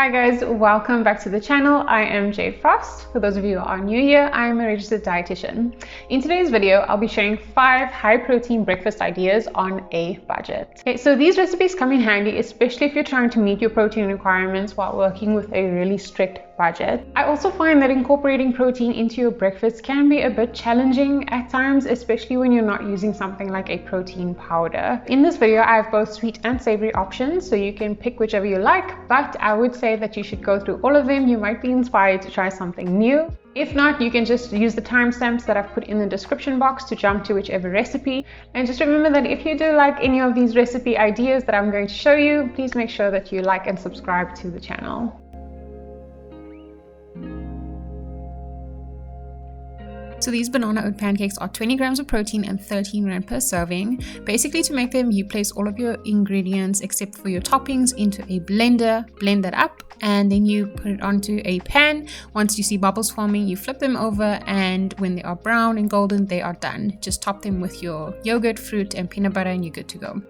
Hi guys, welcome back to the channel. I am Jade Frost. For those of you who are new here, I am a registered dietitian. In today's video, I'll be sharing 5 high protein breakfast ideas on a budget. Okay, so these recipes come in handy, especially if you're trying to meet your protein requirements while working with a really strict budget. I also find that incorporating protein into your breakfast can be a bit challenging at times, especially when you're not using something like a protein powder. In this video, I have both sweet and savory options, so you can pick whichever you like, but I would say that you should go through all of them. You might be inspired to try something new. If not, you can just use the timestamps that I've put in the description box to jump to whichever recipe. And just remember that if you do like any of these recipe ideas that I'm going to show you, please make sure that you like and subscribe to the channel. So these banana oat pancakes are 20 grams of protein and 13 rand per serving. Basically, to make them, you place all of your ingredients except for your toppings into a blender, blend that up, and then you put it onto a pan. Once you see bubbles forming, you flip them over, and when they are brown and golden, they are done. Just top them with your yogurt, fruit, and peanut butter, and you're good to go.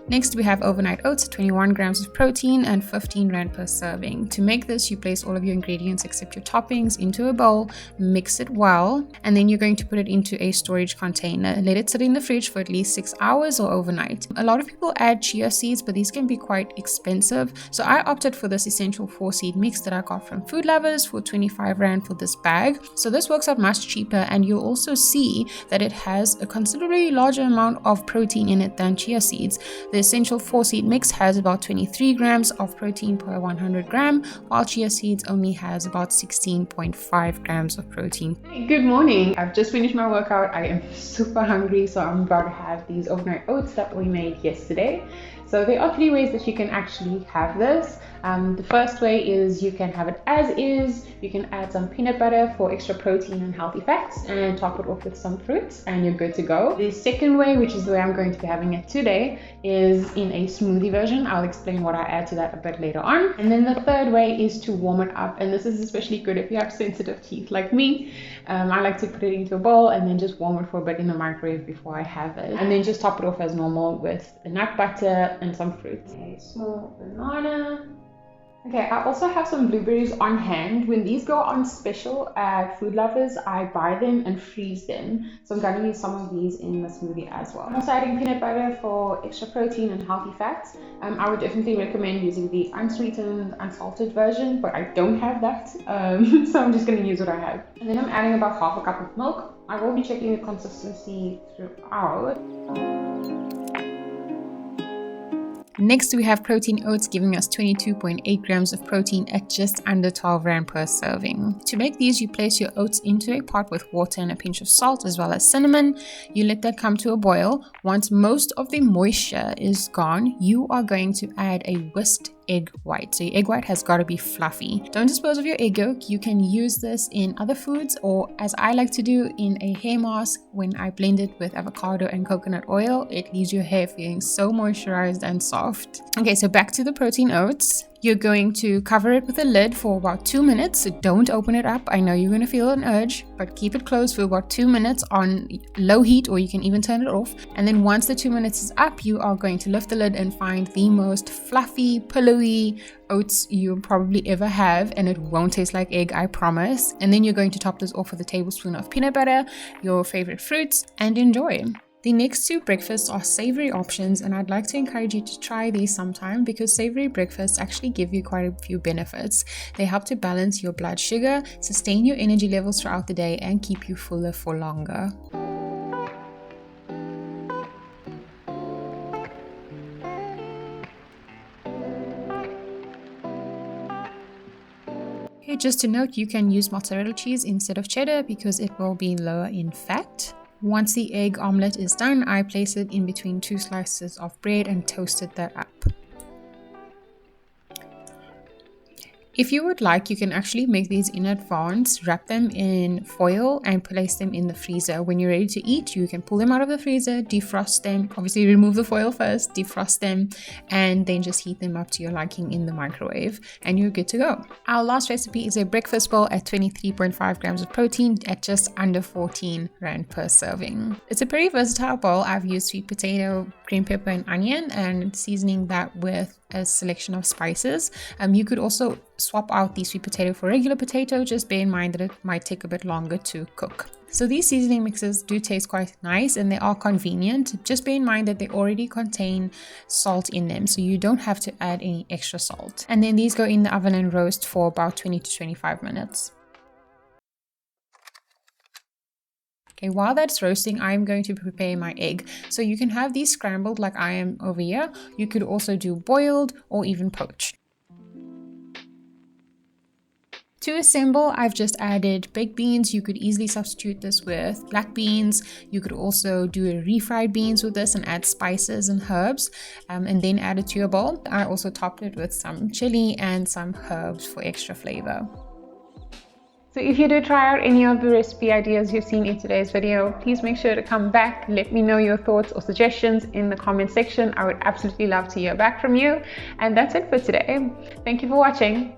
Next, we have overnight oats, 21 grams of protein and 15 rand per serving. To make this, you place all of your ingredients except your toppings into a bowl, mix it well, and then you're going to put it into a storage container. Let it sit in the fridge for at least 6 hours or overnight. A lot of people add chia seeds, but these can be quite expensive. So I opted for this essential 4-seed mix that I got from Food Lovers for 25 rand for this bag. So this works out much cheaper, and you'll also see that it has a considerably larger amount of protein in it than chia seeds. The essential 4-seed mix has about 23 grams of protein per 100 gram, while chia seeds only has about 16.5 grams of protein. Hey, good morning. I've just finished my workout. I am super hungry, so I'm about to have these overnight oats that we made yesterday. So there are 3 ways that you can actually have this. The first way is you can have it as is. You can add some peanut butter for extra protein and healthy fats and top it off with some fruits and you're good to go. The second way, which is the way I'm going to be having it today, is in a smoothie version. I'll explain what I add to that a bit later on. And then the third way is to warm it up, and this is especially good if you have sensitive teeth like me. I like to put it into a bowl and then just warm it for a bit in the microwave before I have it, and then just top it off as normal with the nut butter and some fruit. A small banana. Okay, I also have some blueberries on hand. When these go on special at Food Lovers, I buy them and freeze them. So I'm going to use some of these in the smoothie as well. I'm also adding peanut butter for extra protein and healthy fats. I would definitely recommend using the unsweetened, unsalted version, but I don't have that. So I'm just going to use what I have. And then I'm adding about half a cup of milk. I will be checking the consistency throughout. Next, we have protein oats giving us 22.8 grams of protein at just under 12 rand per serving. To make these, you place your oats into a pot with water and a pinch of salt as well as cinnamon. You let that come to a boil. Once most of the moisture is gone, you are going to add a whisked egg white. So your egg white has got to be fluffy. Don't dispose of your egg yolk. You can use this in other foods, or as I like to do, in a hair mask when I blend it with avocado and coconut oil. It leaves your hair feeling so moisturized and soft. Okay, so back to the protein oats. You're going to cover it with a lid for about 2 minutes, so don't open it up. I know you're going to feel an urge, but keep it closed for about 2 minutes on low heat, or you can even turn it off. And then once the 2 minutes is up, you are going to lift the lid and find the most fluffy, pillowy oats you'll probably ever have, and it won't taste like egg, I promise. And then you're going to top this off with a tablespoon of peanut butter, your favorite fruits, and enjoy. The next 2 breakfasts are savory options, and I'd like to encourage you to try these sometime because savory breakfasts actually give you quite a few benefits. They help to balance your blood sugar, sustain your energy levels throughout the day, and keep you fuller for longer. Okay, just to note, you can use mozzarella cheese instead of cheddar because it will be lower in fat. Once the egg omelette is done, I place it in between 2 slices of bread and toasted that up. If you would like, you can actually make these in advance, wrap them in foil and place them in the freezer. When you're ready to eat, you can pull them out of the freezer, defrost them, obviously remove the foil first, defrost them, and then just heat them up to your liking in the microwave, and you're good to go. Our last recipe is a breakfast bowl at 23.5 grams of protein at just under 14 rand per serving. It's a pretty versatile bowl. I've used sweet potato, green pepper, and onion, and seasoning that with a selection of spices. You could also swap out the sweet potato for regular potato. Just bear in mind that it might take a bit longer to cook. So these seasoning mixes do taste quite nice and they are convenient. Just bear in mind that they already contain salt in them, so you don't have to add any extra salt. And then these go in the oven and roast for about 20 to 25 minutes. Okay, while that's roasting, I'm going to prepare my egg. So you can have these scrambled like I am over here. You could also do boiled or even poached. To assemble, I've just added baked beans. You could easily substitute this with black beans. You could also do a refried beans with this and add spices and herbs and then add it to your bowl. I also topped it with some chili and some herbs for extra flavor. So if you do try out any of the recipe ideas you've seen in today's video, please make sure to come back. Let me know your thoughts or suggestions in the comment section. I would absolutely love to hear back from you. And that's it for today. Thank you for watching.